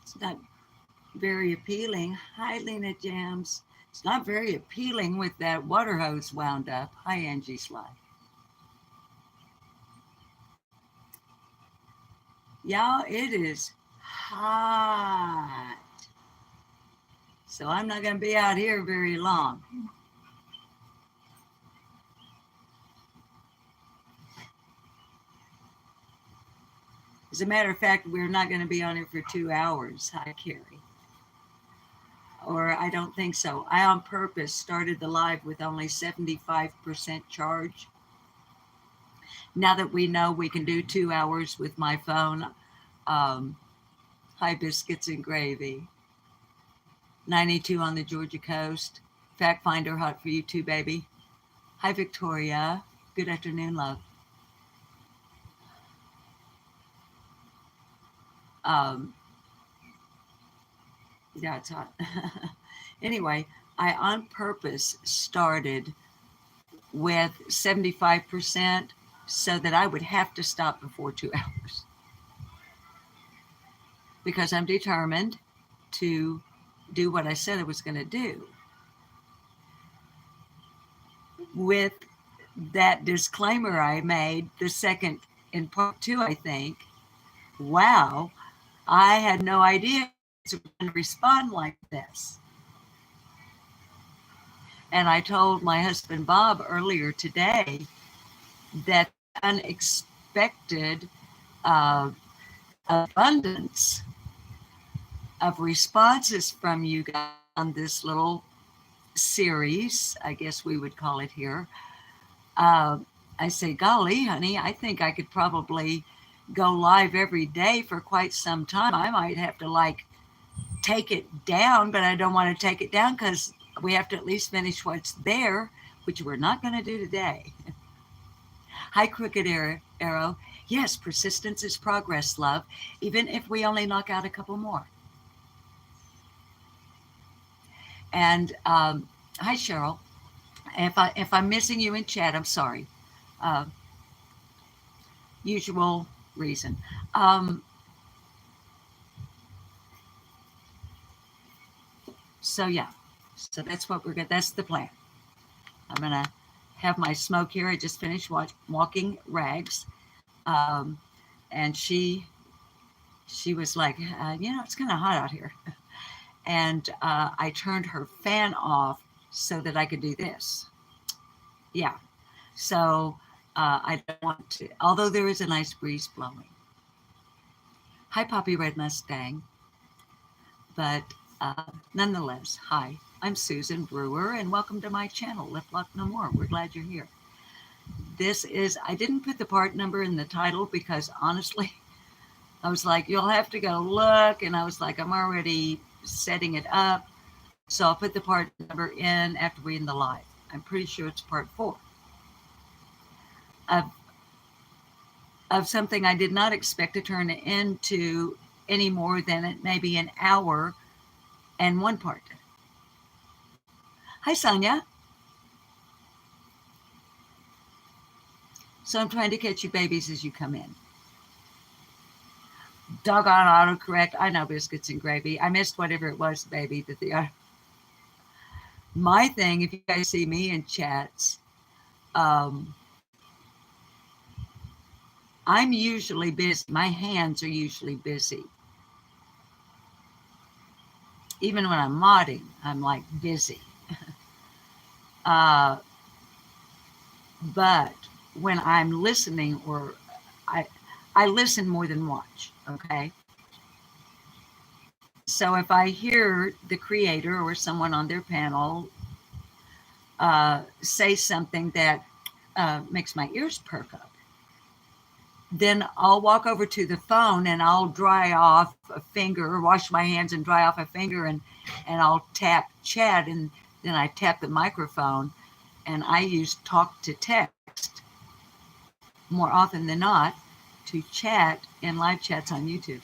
It's not very appealing. Hi, Lena Jams. It's not very appealing with that water hose wound up. Hi, Angie Sly. Y'all, it is hot. So I'm not going to be out here very long. As a matter of fact, we're not going to be on it for 2 hours. Hi, Carrie. Or I don't think so. I on purpose started the live with only 75% charge. Now that we know we can do 2 hours with my phone, hi, biscuits and gravy. 92 on the Georgia coast. Fact Finder, hot for you too, baby. Hi, Victoria. Good afternoon, love. Yeah, it's hot. Anyway, I on purpose started with 75% so that I would have to stop before 2 hours. Because I'm determined to do what I said I was going to do. With that disclaimer I made, the second in part 2, I think, wow, I had no idea to respond like this. And I told my husband Bob earlier today that unexpected abundance of responses from you guys on this little series, I guess we would call it here. I say, golly, honey, I think I could probably go live every day for quite some time. I might have to take it down, but I don't want to take it down because we have to at least finish what's there, which we're not going to do today. Hi, Crooked Arrow. Yes, persistence is progress, love, even if we only knock out a couple more. And hi, Cheryl. If I'm missing you in chat, I'm sorry. Usual reason. So yeah, so that's what we're going. That's the plan. I'm gonna have my smoke here. I just finished walking Rags, and she was like, it's kind of hot out here, and I turned her fan off so that I could do this. Yeah, so I don't want to, although there is a nice breeze blowing. Hi, Poppy Red Mustang. But nonetheless, hi, I'm Susan Brewer, and welcome to my channel, Lift Lock No More. We're glad you're here. This is, I didn't put the part number in the title because honestly, I was like, you'll have to go look, and I was like, I'm already setting it up, so I'll put the part number in after we end the live. I'm pretty sure it's part 4 of something I did not expect to turn into any more than maybe an hour and one part. Hi, Sonia. So I'm trying to catch you babies as you come in. Doggone autocorrect. I know, biscuits and gravy. I missed whatever it was, baby, that the my thing, if you guys see me in chats, I'm usually busy. My hands are usually busy. Even when I'm modding, I'm like busy. But when I'm listening, or I listen more than watch, okay? So if I hear the creator or someone on their panel say something that makes my ears perk up, then I'll walk over to the phone and I'll dry off a finger, wash my hands and dry off a finger, and I'll tap chat, and then I tap the microphone, and I use talk to text more often than not to chat in live chats on YouTube.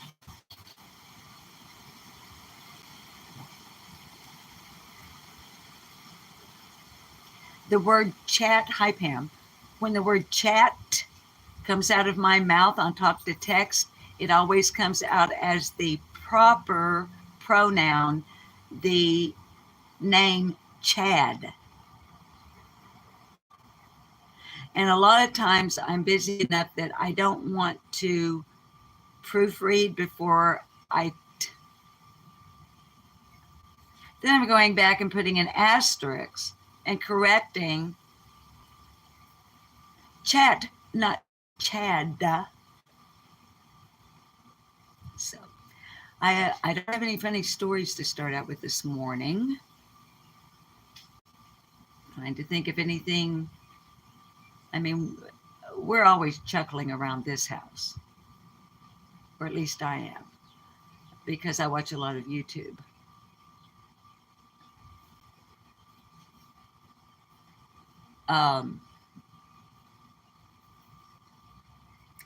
The word chat, hi Pam, when the word chat comes out of my mouth on talk to text, it always comes out as the proper pronoun the name Chad. And a lot of times I'm busy enough that I don't want to proofread before then I'm going back and putting an asterisk and correcting Chad, not Chad. So I don't have any funny stories to start out with this morning. Trying to think of anything. I mean, we're always chuckling around this house, or at least I am, because I watch a lot of YouTube.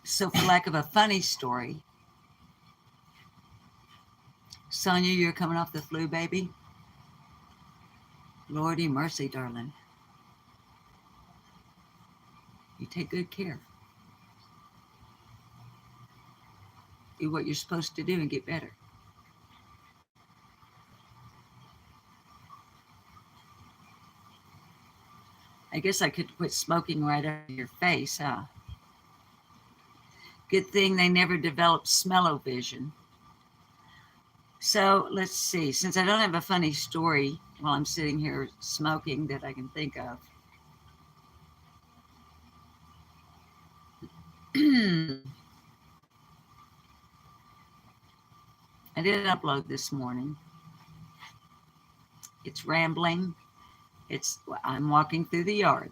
So for lack of a funny story, Sonia, you're coming off the flu, baby? Lordy mercy, darling. You take good care. Do what you're supposed to do and get better. I guess I could quit smoking right under your face, huh? Good thing they never developed smell-o-vision. So let's see. Since I don't have a funny story while I'm sitting here smoking that I can think of. I did upload this morning. It's rambling. I'm walking through the yard.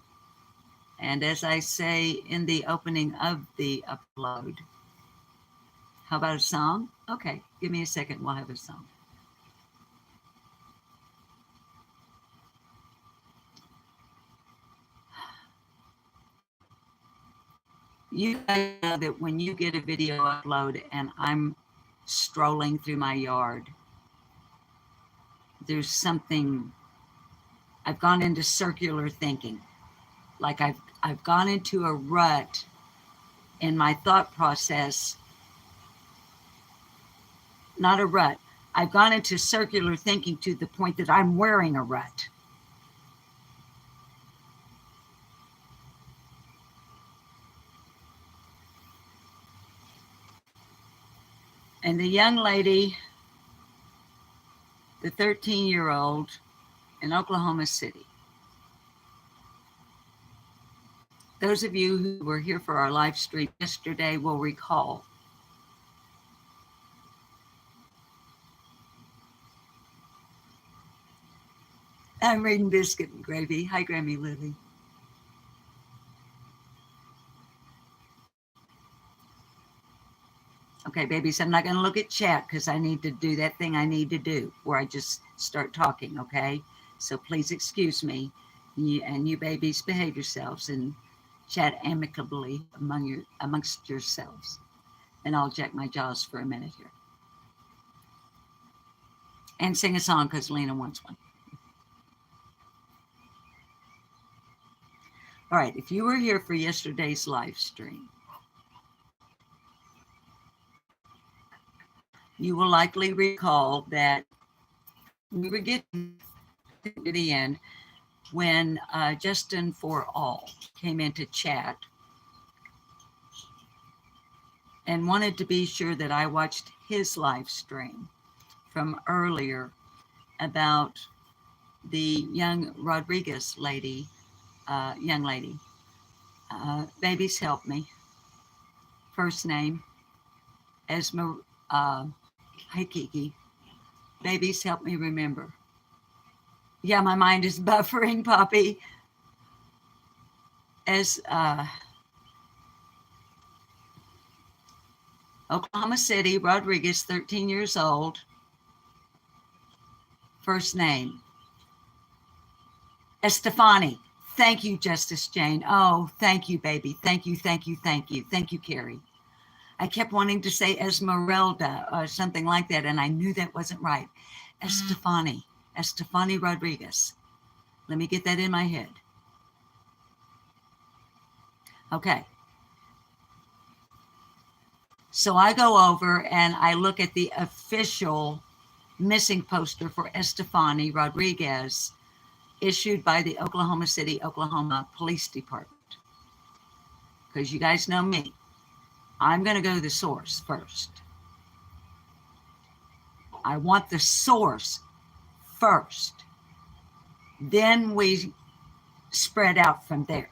And as I say in the opening of the upload, how about a song? Okay, give me a second, we'll have a song. You guys know that when you get a video upload and I'm strolling through my yard, there's something, I've gone into circular thinking. Like I've gone into a rut in my thought process. Not a rut. I've gone into circular thinking to the point that I'm wearing a rut. And the young lady, the 13-year-old in Oklahoma City. Those of you who were here for our live stream yesterday will recall I'm reading Biscuit and Gravy. Hi, Grammy Lily. Okay, babies, I'm not going to look at chat because I need to do that thing I need to do where I just start talking, okay? So please excuse me. You babies behave yourselves and chat amicably amongst yourselves. And I'll jack my jaws for a minute here. And sing a song because Lena wants one. All right, if you were here for yesterday's live stream, you will likely recall that we were getting to the end when Justin For All came into chat and wanted to be sure that I watched his live stream from earlier about the young Rodriguez lady, young lady. Babies help me. First name, Esma. Hi, Kiki. Babies help me remember. Yeah, my mind is buffering, Poppy. As Oklahoma City, Rodriguez, 13 years old. First name, Estefani. Thank you, Justice Jane. Oh, thank you, baby. Thank you, thank you, thank you. Thank you, Carrie. I kept wanting to say Esmeralda or something like that, and I knew that wasn't right. Estefani Rodriguez. Let me get that in my head. Okay. So I go over and I look at the official missing poster for Estefany Rodriguez issued by the Oklahoma City, Oklahoma Police Department. Because you guys know me, I'm going to go to the source first. I want the source first. Then we spread out from there.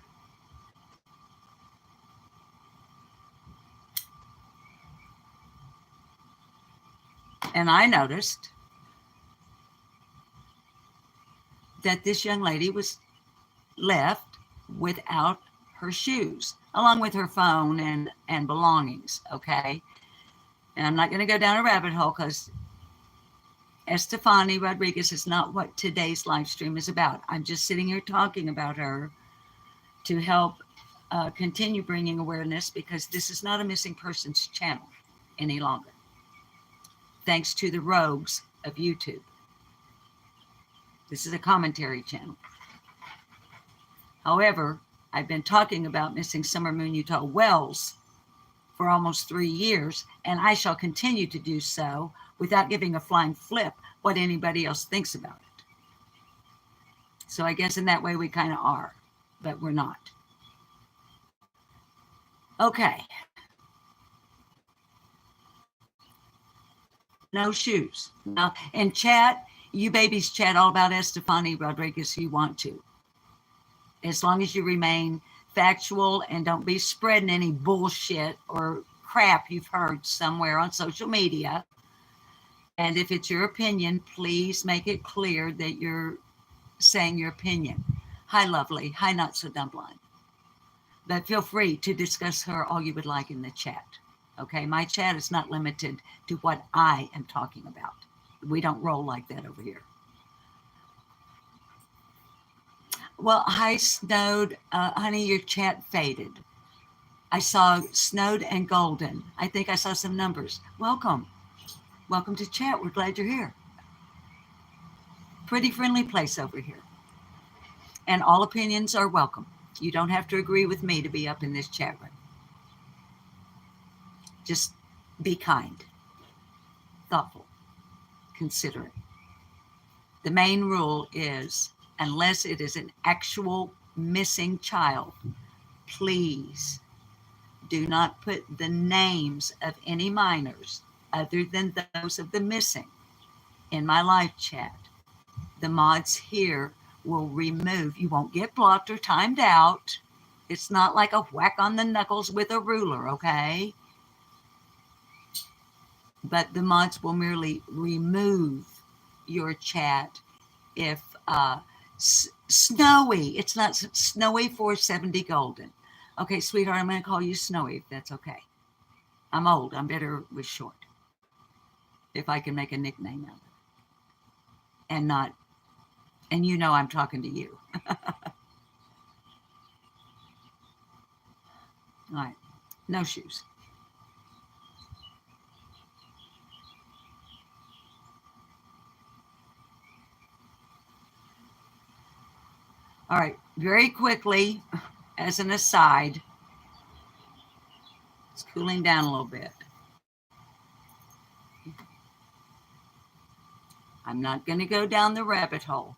And I noticed that this young lady was left without her shoes, along with her phone and belongings, okay? And I'm not going to go down a rabbit hole because Estefany Rodriguez is not what today's live stream is about. I'm just sitting here talking about her to help continue bringing awareness, because this is not a missing persons channel any longer, thanks to the rogues of YouTube. This is a commentary channel. However, I've been talking about missing Summer Moon Utah Wells for almost 3 years, and I shall continue to do so without giving a flying flip what anybody else thinks about it. So I guess in that way we kind of are, but we're not. Okay. No shoes. Now, in chat, you babies chat all about Estefany Rodriguez if you want to, as long as you remain factual and don't be spreading any bullshit or crap you've heard somewhere on social media. And if it's your opinion, please make it clear that you're saying your opinion. Hi, lovely. Hi, not so dumb blind. But feel free to discuss her all you would like in the chat. Okay, my chat is not limited to what I am talking about. We don't roll like that over here. Well, hi, Snowed. Honey, your chat faded. I saw Snowed and Golden. I think I saw some numbers. Welcome. Welcome to chat. We're glad you're here. Pretty friendly place over here. And all opinions are welcome. You don't have to agree with me to be up in this chat room. Just be kind, thoughtful, considerate. The main rule is, unless it is an actual missing child, please do not put the names of any minors other than those of the missing in my live chat. The mods here will remove. You won't get blocked or timed out. It's not like a whack on the knuckles with a ruler, okay? But the mods will merely remove your chat if Snowy, it's not Snowy 470 Golden. Okay, sweetheart, I'm going to call you Snowy if that's okay. I'm old. I'm better with short. If I can make a nickname out of it. And not, and you know I'm talking to you. All right, no shoes. All right, very quickly, as an aside, it's cooling down a little bit. I'm not going to go down the rabbit hole,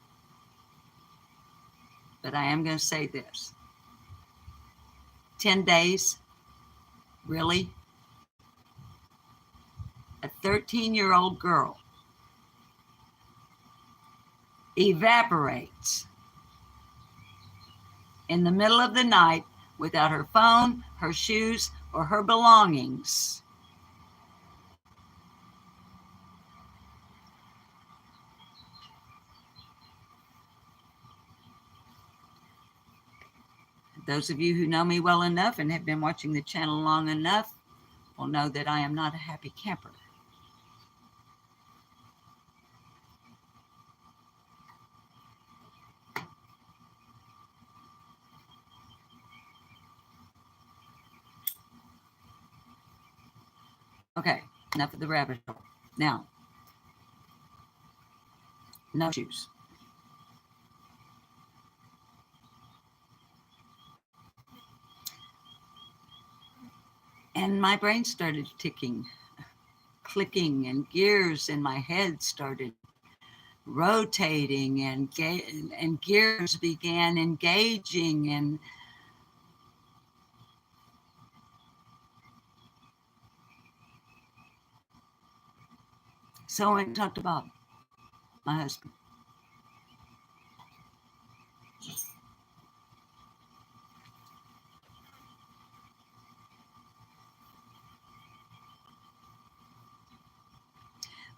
but I am going to say this. 10 days, really? A 13-year-old girl evaporates in the middle of the night without her phone, her shoes, or her belongings. Those of you who know me well enough and have been watching the channel long enough will know that I am not a happy camper. Okay, enough of the rabbit hole. Now, no shoes. And my brain started ticking, clicking, and gears in my head started rotating, and gears began engaging. And so I went and talked to Bob, my husband.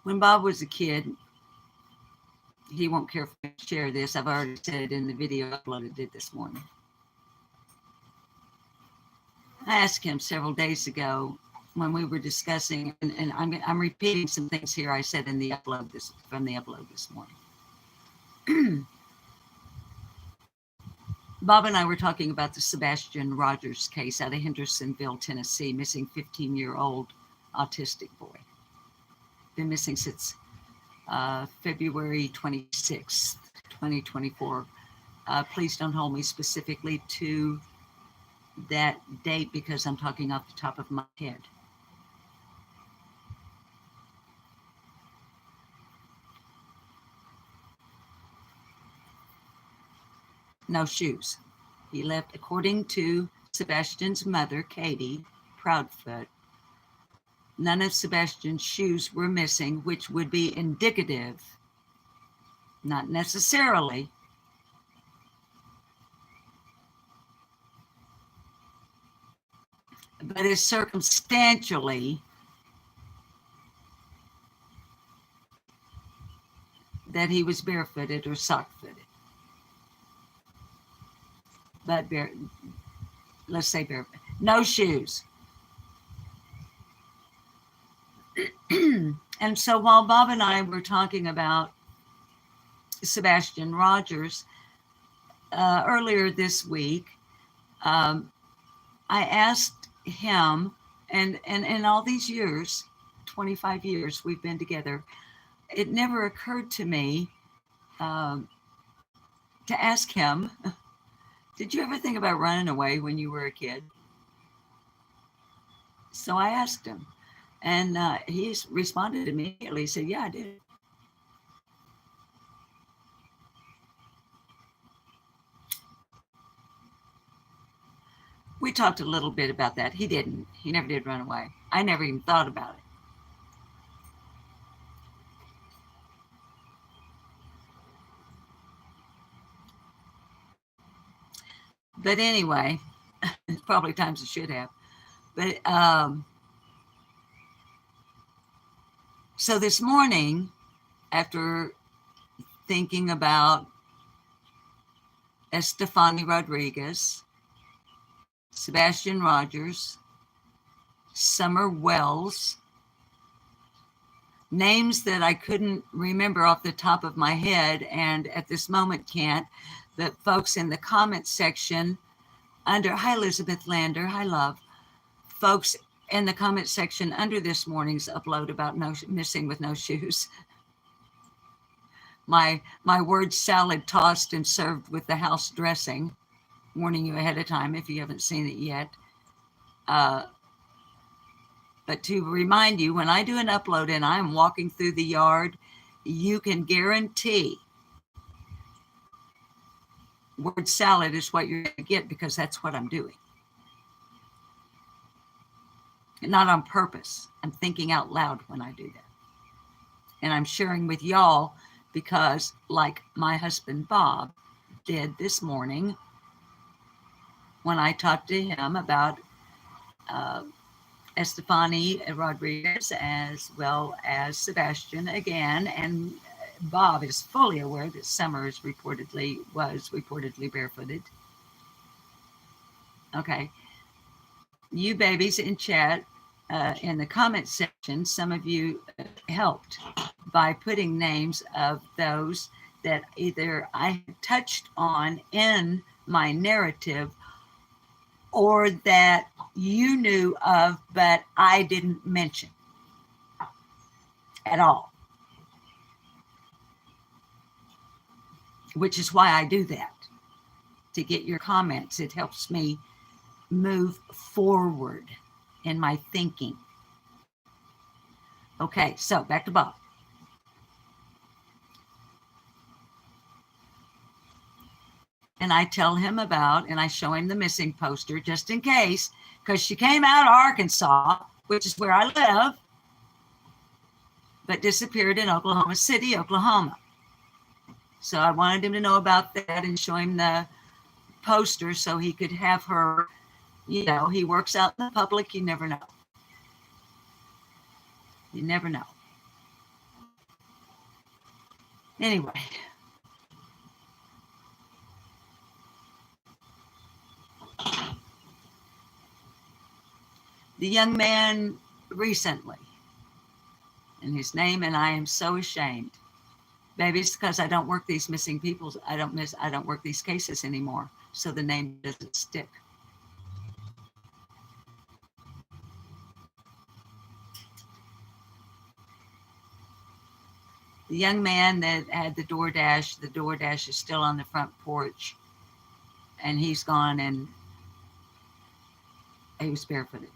When Bob was a kid, he won't care if I share this. I've already said it in the video I uploaded it this morning. I asked him several days ago when we were discussing, and I'm repeating some things here I said in the upload this morning. Bob and I were talking about the Sebastian Rogers case out of Hendersonville, Tennessee, missing 15-year-old autistic boy. Been missing since February 26th, 2024. Please don't hold me specifically to that date because I'm talking off the top of my head. No shoes. He left, according to Sebastian's mother, Katie Proudfoot, none of Sebastian's shoes were missing, which would be indicative, not necessarily, but is circumstantially that he was barefooted or sock-footed. But let's say barefoot. No shoes. And so while Bob and I were talking about Sebastian Rogers earlier this week, I asked him, and in all these years, 25 years we've been together, it never occurred to me to ask him, did you ever think about running away when you were a kid? So I asked him, and he responded immediately. He said, yeah, I did. We talked a little bit about that. He didn't. He never did run away. I never even thought about it. But anyway, probably times I should have. But so this morning, after thinking about Estefany Rodriguez, Sebastian Rogers, Summer Wells, names that I couldn't remember off the top of my head, and at this moment can't, but folks in the comment section under, hi Elizabeth Lander, hi love, folks in the comment section under this morning's upload about missing with no shoes. My word salad tossed and served with the house dressing, warning you ahead of time if you haven't seen it yet. But to remind you, when I do an upload and I'm walking through the yard, you can guarantee word salad is what you're going to get because that's what I'm doing. And not on purpose. I'm thinking out loud when I do that. And I'm sharing with y'all because, like my husband Bob did this morning when I talked to him about Estefany Rodriguez as well as Sebastian again, and Bob is fully aware that Summer was reportedly barefooted. Okay. You babies in chat, in the comment section, some of you helped by putting names of those that either I touched on in my narrative or that you knew of, but I didn't mention at all. Which is why I do that, to get your comments. It helps me move forward. in my thinking. Okay, so back to Bob. And I tell him about, and I show him the missing poster just in case, because she came out of Arkansas, which is where I live, but disappeared in Oklahoma City, Oklahoma. So I wanted him to know about that and show him the poster so he could have her, you know, he works out in the public, you never know. You never know. Anyway. The young man recently, and his name, and I am so ashamed. Maybe it's because I don't work these missing people. I don't work these cases anymore. So the name doesn't stick. The young man that had the DoorDash is still on the front porch, and he's gone, and he was barefooted.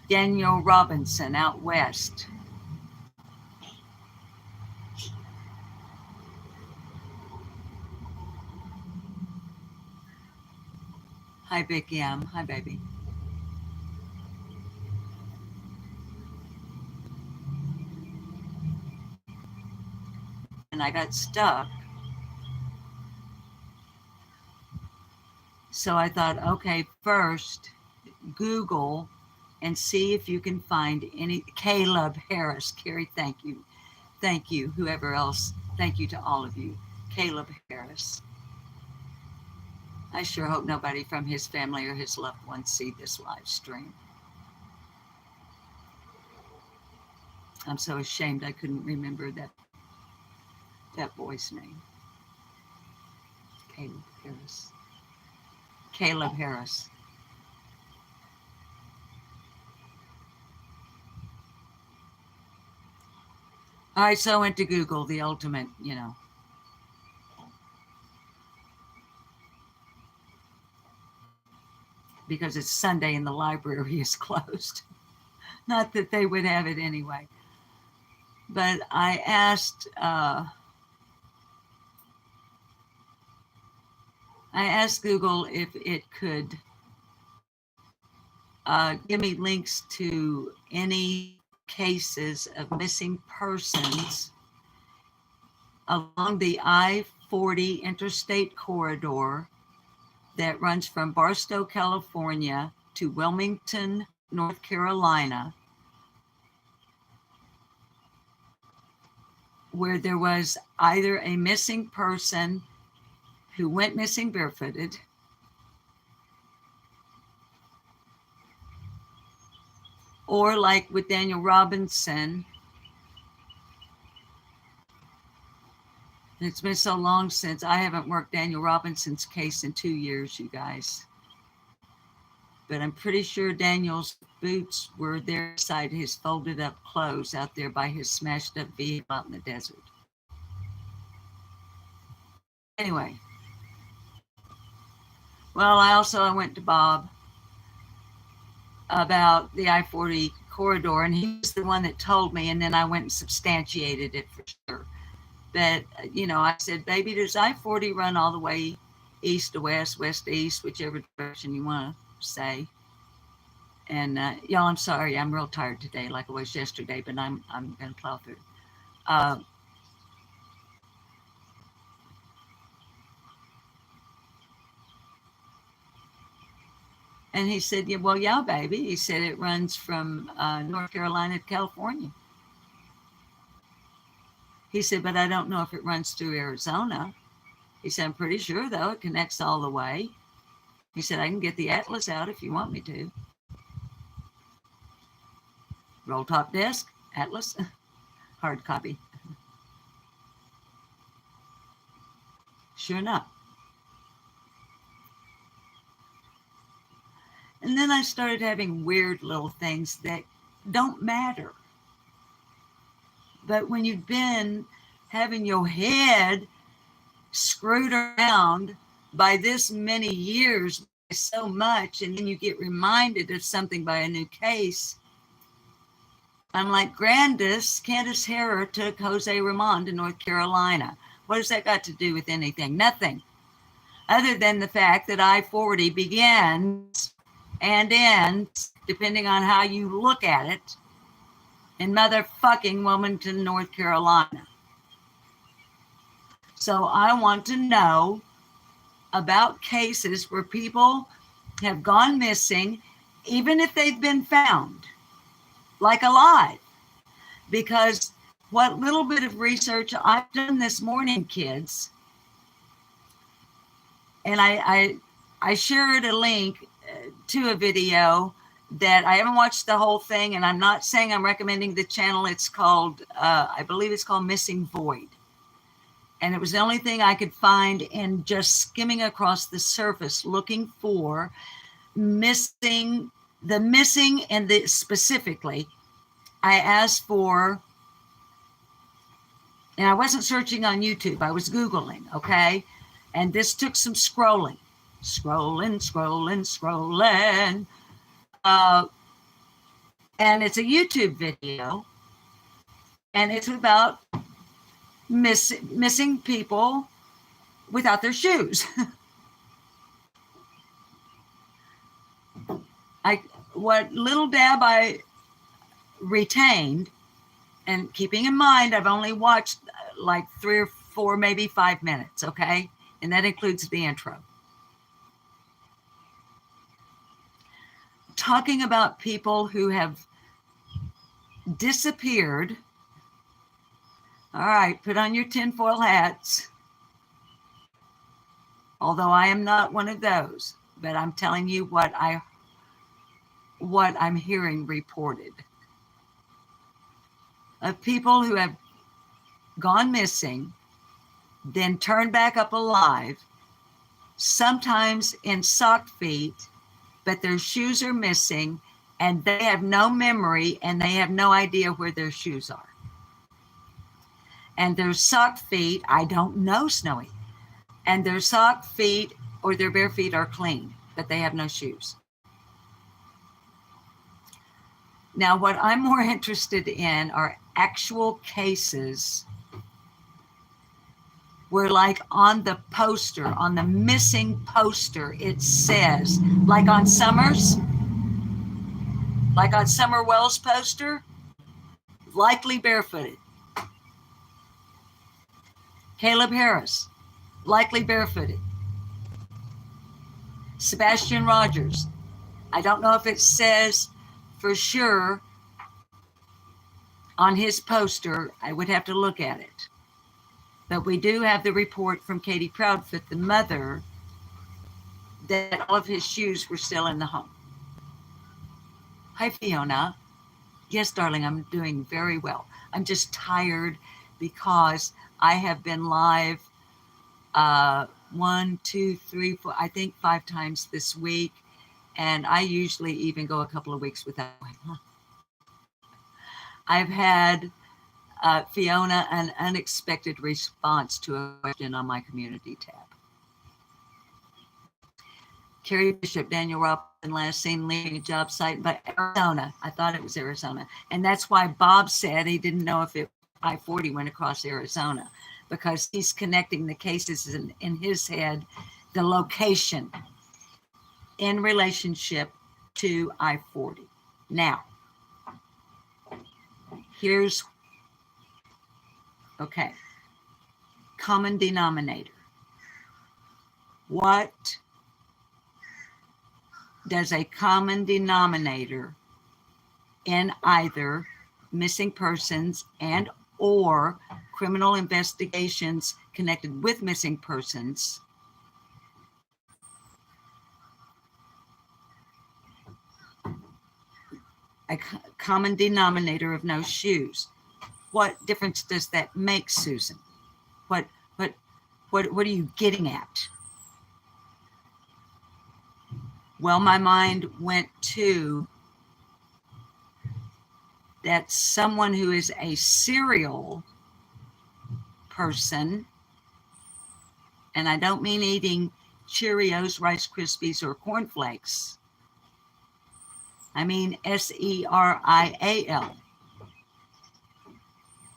Daniel Robinson out west. Hi, Big M. Hi, baby. And I got stuck. So I thought, okay, first Google and see if you can find any Caleb Harris. Carrie, thank you. Thank you. Whoever else, thank you to all of you. Caleb Harris. I sure hope nobody from his family or his loved ones see this live stream. I'm so ashamed I couldn't remember that boy's name. Caleb Harris. Caleb Harris. All right, so I went to Google, the ultimate, you know. Because it's Sunday and the library is closed. Not that they would have it anyway. But I asked Google if it could give me links to any cases of missing persons along the I-40 interstate corridor that runs from Barstow, California to Wilmington, North Carolina, where there was either a missing person who went missing barefooted, or like with Daniel Robinson. It's been so long since I haven't worked Daniel Robinson's case in 2 years, you guys. But I'm pretty sure Daniel's boots were there beside his folded up clothes out there by his smashed up vehicle out in the desert. Anyway. Well, I went to Bob about the I-40 corridor, and he was the one that told me, and then I went and substantiated it for sure. But, you know, I said, baby, does I-40 run all the way east to west, west to east, whichever direction you want to say? And y'all, I'm sorry, I'm real tired today, like I was yesterday, but I'm going to plow through. And he said, yeah, well, yeah, baby. He said it runs from North Carolina to California. He said, but I don't know if it runs through Arizona. He said, I'm pretty sure, though, it connects all the way. He said, I can get the atlas out if you want me to. Roll top desk, atlas, hard copy. Sure enough. And then I started having weird little things that don't matter. But when you've been having your head screwed around by this many years so much, and then you get reminded of something by a new case. I'm like, Candace Harrer took Jose Ramon to North Carolina. What has that got to do with anything? Nothing. Other than the fact that I-40 begins and ends, depending on how you look at it, in motherfucking Wilmington, North Carolina. So I want to know about cases where people have gone missing, even if they've been found, like alive. Because what little bit of research I've done this morning, kids, and I shared a link to a video that I haven't watched the whole thing, and I'm not saying I'm recommending the channel. It's called, I believe it's called Missing Void. And it was the only thing I could find in just skimming across the surface, looking for missing, and the specifically, I asked for, and I wasn't searching on YouTube, I was Googling, okay? And this took some scrolling. And it's a YouTube video, and it's about missing people without their shoes. What little dab I retained, and keeping in mind I've only watched like 3 or 4, maybe 5 minutes, okay? And that includes the intro. Talking about people who have disappeared. All right, put on your tinfoil hats. Although I am not one of those, but I'm telling you what I'm hearing reported. Of people who have gone missing, then turned back up alive, sometimes in sock feet, but their shoes are missing, and they have no memory, and they have no idea where their shoes are. And their sock feet, I don't know, Snowy, and their sock feet or their bare feet are clean, but they have no shoes. Now, what I'm more interested in are actual cases where, like on the poster, on the missing poster, it says, like on Summer Wells' poster, likely barefooted. Caleb Harris, likely barefooted. Sebastian Rogers, I don't know if it says for sure on his poster, I would have to look at it. But we do have the report from Katie Proudfoot, the mother, that all of his shoes were still in the home. Hi, Fiona. Yes, darling, I'm doing very well. I'm just tired because I have been live 1, 2, 3, 4, I think 5 times this week. And I usually even go a couple of weeks without. I've had, Fiona, an unexpected response to a question on my community tab. Carrie Bishop, Daniel Robinson, last seen leaving a job site by Arizona. I thought it was Arizona. And that's why Bob said he didn't know if it I-40 went across Arizona, because he's connecting the cases in his head, the location in relationship to I-40. Now, here's, okay, common denominator. What does a common denominator in either missing persons and or criminal investigations connected with missing persons a common denominator of no shoes? What difference does that make, Susan? What are you getting at? Well, my mind went to that someone who is a serial person, and I don't mean eating Cheerios, Rice Krispies, or Corn Flakes. I mean, Serial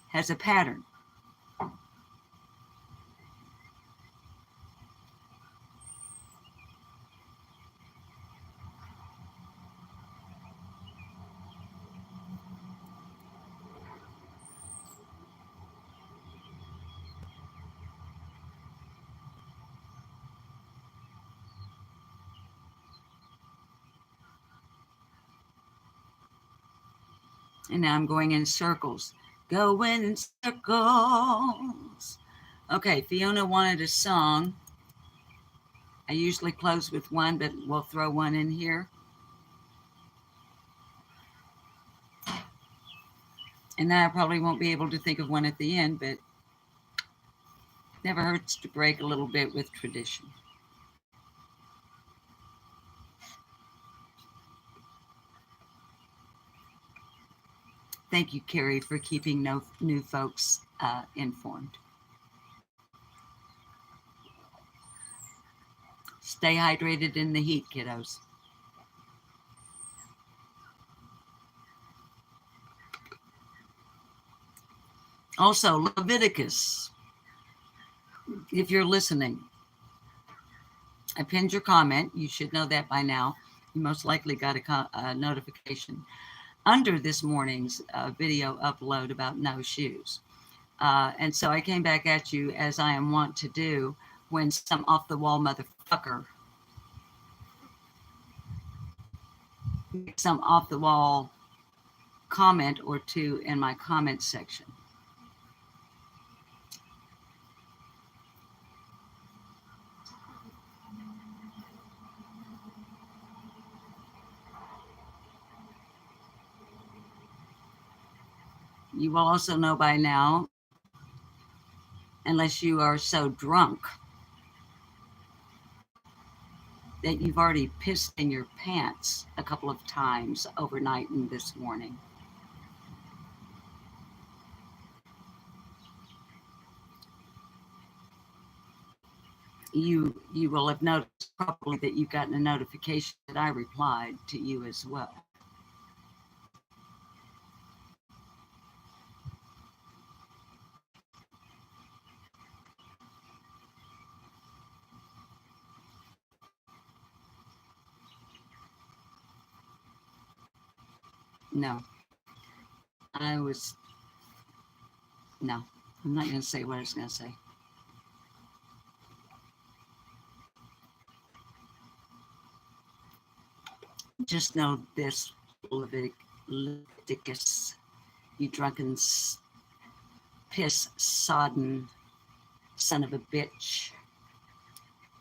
has a pattern. And now I'm going in circles. Going in circles. Okay, Fiona wanted a song. I usually close with one, but we'll throw one in here. And then I probably won't be able to think of one at the end, but never hurts to break a little bit with tradition. Thank you, Carrie, for keeping new folks informed. Stay hydrated in the heat, kiddos. Also, Leviticus, if you're listening, I pinned your comment. You should know that by now. You most likely got a notification under this morning's video upload about no shoes. And so I came back at you, as I am wont to do, when some off-the-wall motherfucker makes some off-the-wall comment or two in my comment section. You will also know by now, unless you are so drunk that you've already pissed in your pants a couple of times overnight and this morning. You will have noticed probably that you've gotten a notification that I replied to you as well. No, no, I'm not going to say what I was going to say. Just know this, Leviticus, you drunken, piss-sodden son of a bitch.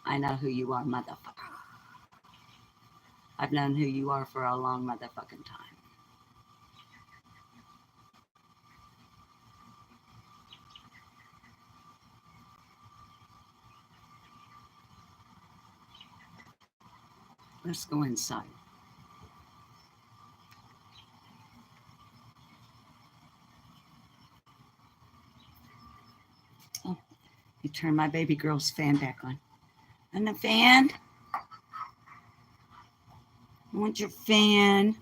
I know who you are, motherfucker. I've known who you are for a long motherfucking time. Let's go inside. Oh, you turn my baby girl's fan back on. And the fan? I want your fan.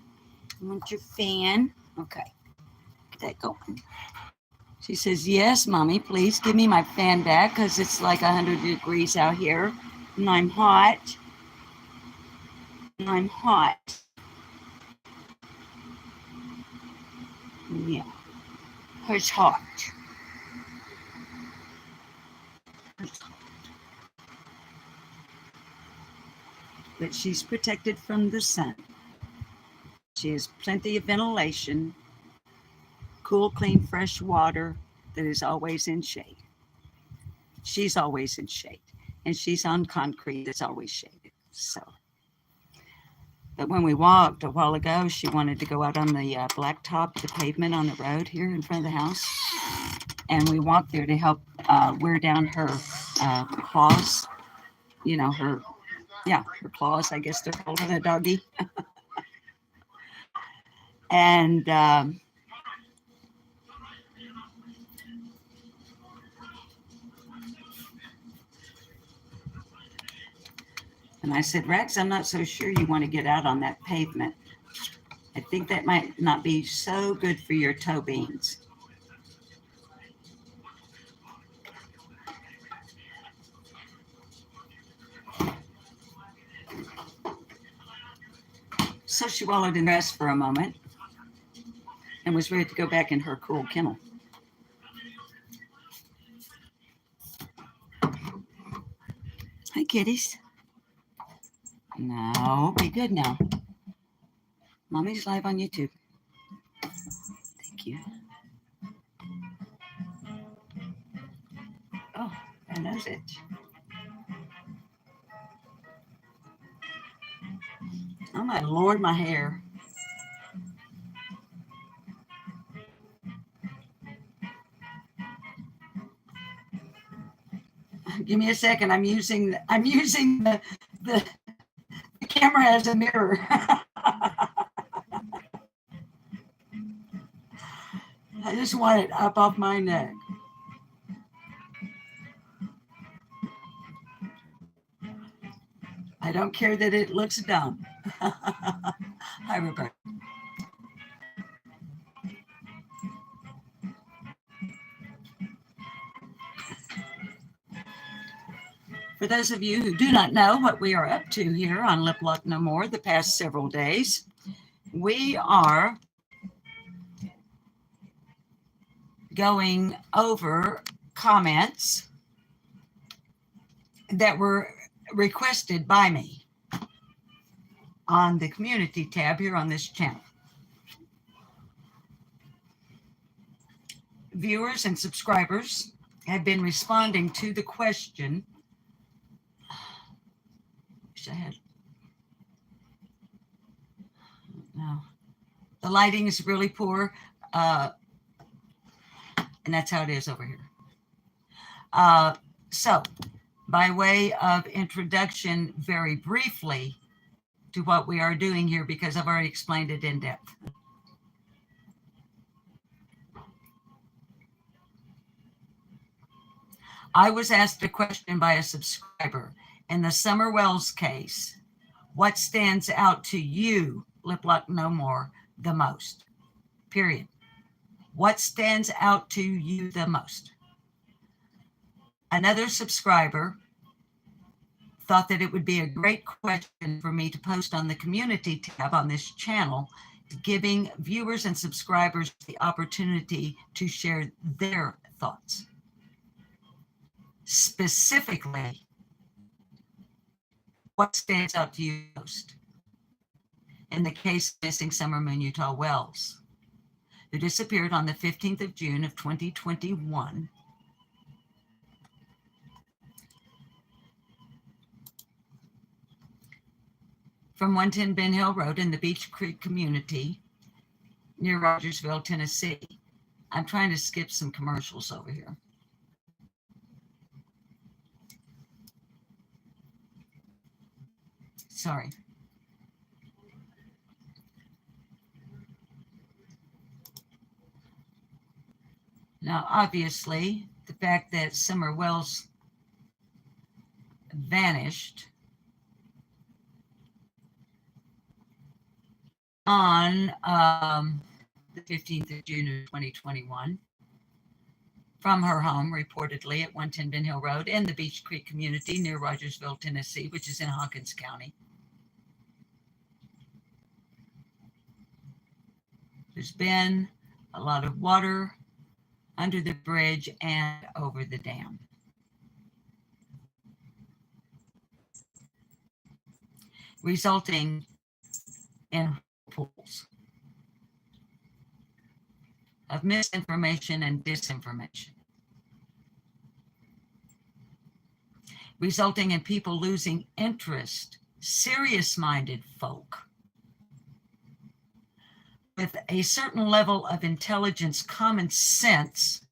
I want your fan. Okay, get that going. She says, yes, Mommy, please give me my fan back because it's like 100 degrees out here and I'm hot. Yeah, her's hot. But she's protected from the sun. She has plenty of ventilation, cool, clean, fresh water that is always in shade. She's always in shade, and she's on concrete that's always shaded. So, but when we walked a while ago, she wanted to go out on the blacktop, the pavement on the road here in front of the house, and we walked there to help wear down her claws. You know, her claws, I guess they're called in a doggy. And And I said, Rex, I'm not so sure you want to get out on that pavement. I think that might not be so good for your toe beans. So she wallowed in rest for a moment and was ready to go back in her cool kennel. Hi, kitties. No, be good now. Mommy's live on YouTube. Thank you. Oh, my nose itch. Oh, my Lord, my hair. Give me a second. I'm using the camera as a mirror. I just want it up off my neck. I don't care that it looks dumb. Hi, Roberta. For those of you who do not know what we are up to here on Lip Lock No More the past several days, we are going over comments that were requested by me on the community tab here on this channel. Viewers and subscribers have been responding to the question. Wish I had. No, the lighting is really poor, and that's how it is over here. So, by way of introduction, very briefly, to what we are doing here, because I've already explained it in depth. I was asked a question by a subscriber. In the Summer Wells case, what stands out to you, Lip Lock No More, the most? Period. What stands out to you the most? Another subscriber thought that it would be a great question for me to post on the community tab on this channel, giving viewers and subscribers the opportunity to share their thoughts. Specifically, what stands out to you most? In the case of missing Summer Moon Utah Wells, who disappeared on the 15th of June of 2021. From 110 Ben Hill Road in the Beach Creek community near Rogersville, Tennessee. I'm trying to skip some commercials over here. Sorry. Now, obviously, the fact that Summer Wells vanished on the 15th of June of 2021 from her home, reportedly at 110 Ben Hill Road in the Beach Creek community near Rogersville, Tennessee, which is in Hawkins County. There's been a lot of water under the bridge and over the dam. Resulting in pools of misinformation and disinformation, resulting in people losing interest, serious-minded folk with a certain level of intelligence, common sense,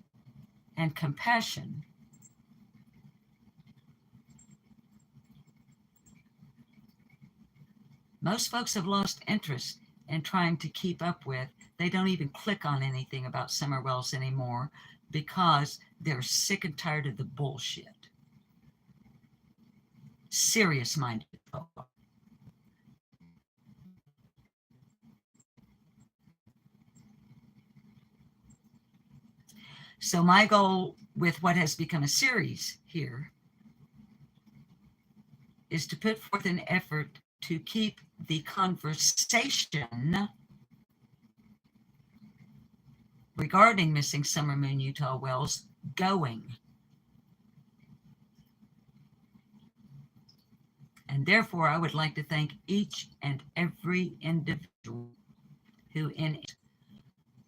and compassion most folks have lost interest in trying to keep up with. They don't even click on anything about Summer Wells anymore because they're sick and tired of the bullshit. serious-minded folk. So my goal with what has become a series here is to put forth an effort to keep the conversation regarding missing Summer Moon Utah wells going. And therefore, I would like to thank each and every individual who in it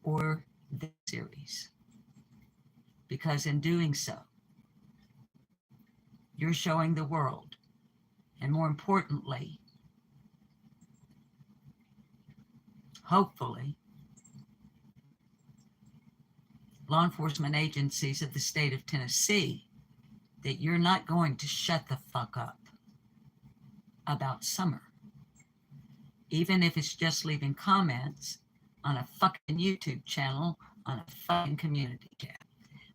or this series, because in doing so, you're showing the world, and more importantly, hopefully, law enforcement agencies of the state of Tennessee, that you're not going to shut the fuck up about Summer, even if it's just leaving comments on a fucking YouTube channel, on a fucking community tab.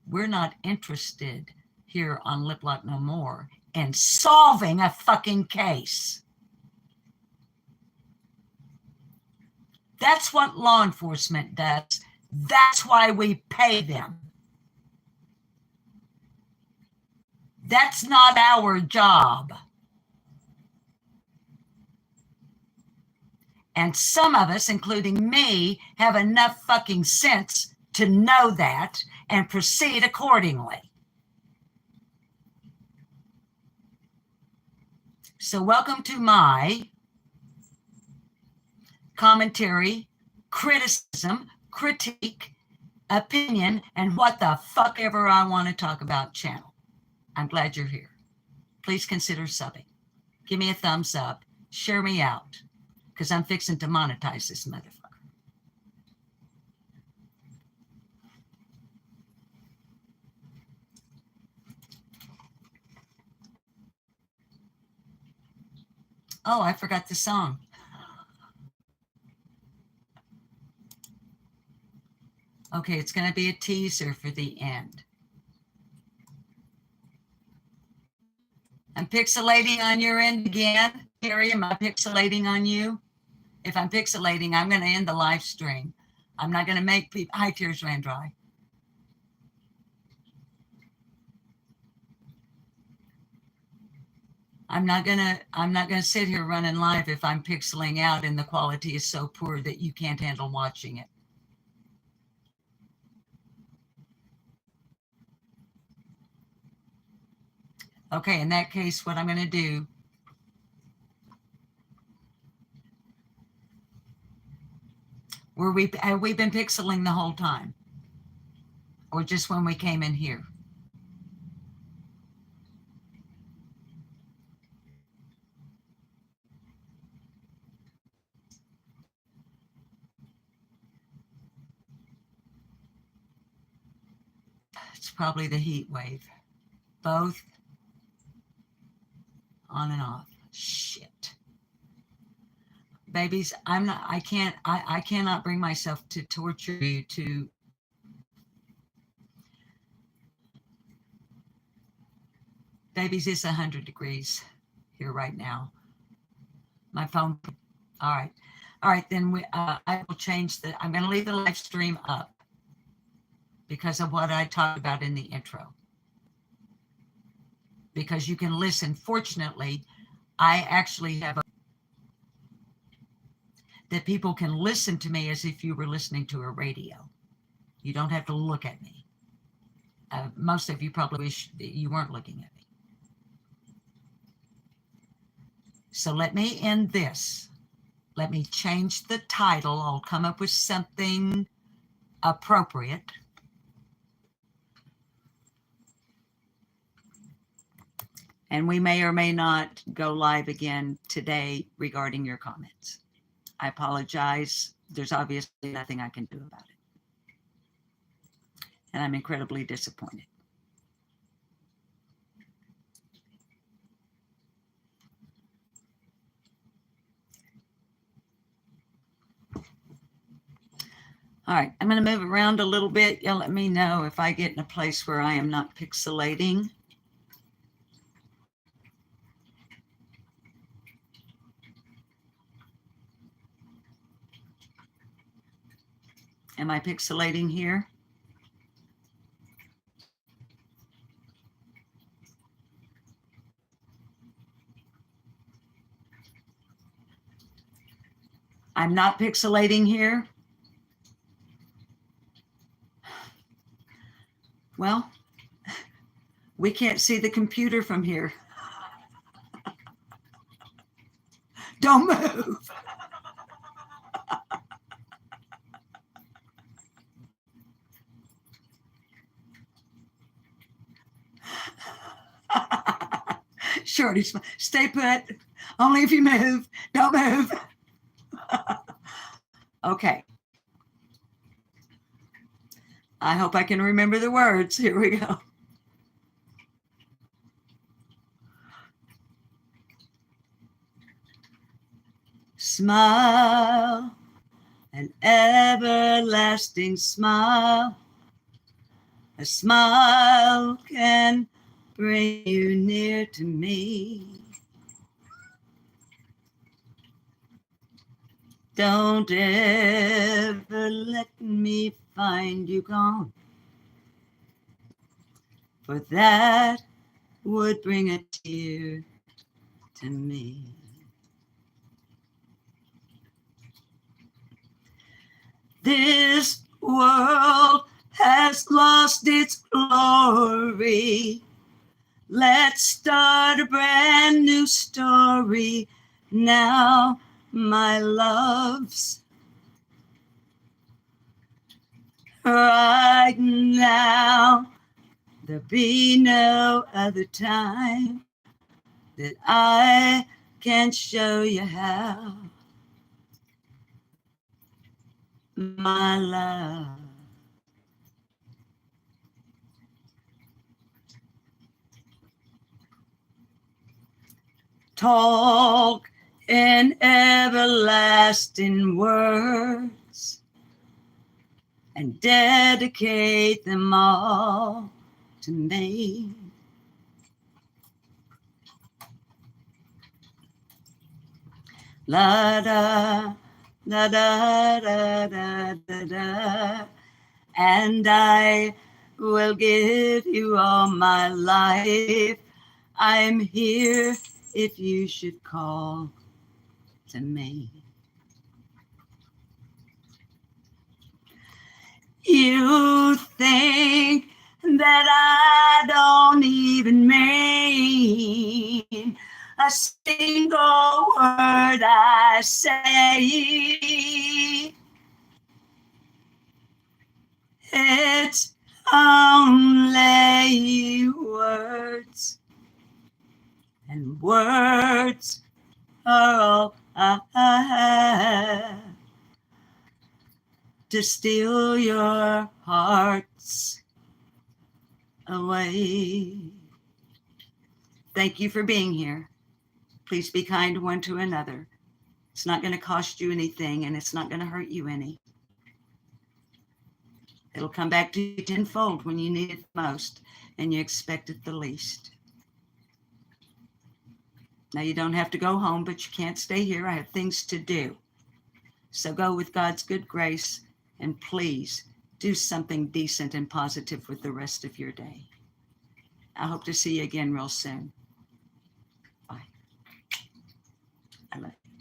We're not interested here on Lip Lock No More in solving a fucking case. That's what law enforcement does. That's why we pay them. That's not our job. And some of us, including me, have enough fucking sense to know that and proceed accordingly. So welcome to my commentary, criticism, critique, opinion, and what the fuck ever I want to talk about channel. I'm glad you're here. Please consider subbing. Give me a thumbs up. Share me out, because I'm fixing to monetize this motherfucker. Oh, I forgot the song. Okay, it's going to be a teaser for the end. I'm pixelating on your end again. Carrie, am I pixelating on you? If I'm pixelating, I'm going to end the live stream. I'm not going to make people... Hi, tears ran dry. I'm not gonna sit here running live if I'm pixeling out and the quality is so poor that you can't handle watching it. Okay, in that case, what I'm going to do, have we been pixeling the whole time? Or just when we came in here? It's probably the heat wave. Both on and off. Shit. Babies, I cannot bring myself to torture you to. Babies, it's 100 degrees here right now. My phone. All right. Then I will change I'm going to leave the live stream up because of what I talked about in the intro. Because you can listen. Fortunately, I actually have that people can listen to me as if you were listening to a radio. You don't have to look at me. Most of you probably wish that you weren't looking at me. So let me end this. Let me change the title. I'll come up with something appropriate. And we may or may not go live again today regarding your comments. I apologize. There's obviously nothing I can do about it. And I'm incredibly disappointed. All right, I'm going to move around a little bit. You'll let me know if I get in a place where I am not pixelating. Am I pixelating here? I'm not pixelating here. Well, we can't see the computer from here. Don't move. Shorty, stay put. Only if you move. Don't move. Okay. I hope I can remember the words. Here we go. Smile, an everlasting smile. A smile can bring you near to me. Don't ever let me find you gone, for that would bring a tear to me. This world has lost its glory. Let's start a brand new story now, my loves. Right now, there'll be no other time that I can show you how, my love. Talk in everlasting words and dedicate them all to me. La da, da da da da da da, and I will give you all my life. I'm here if you should call to me. You think that I don't even mean a single word I say. It's only words, and words are all I have to steal your hearts away. Thank you for being here. Please be kind one to another. It's not going to cost you anything, and it's not going to hurt you any. It'll come back to you tenfold when you need it most and you expect it the least. Now, you don't have to go home, but you can't stay here. I have things to do. So go with God's good grace, and please do something decent and positive with the rest of your day. I hope to see you again real soon. Bye. I love you.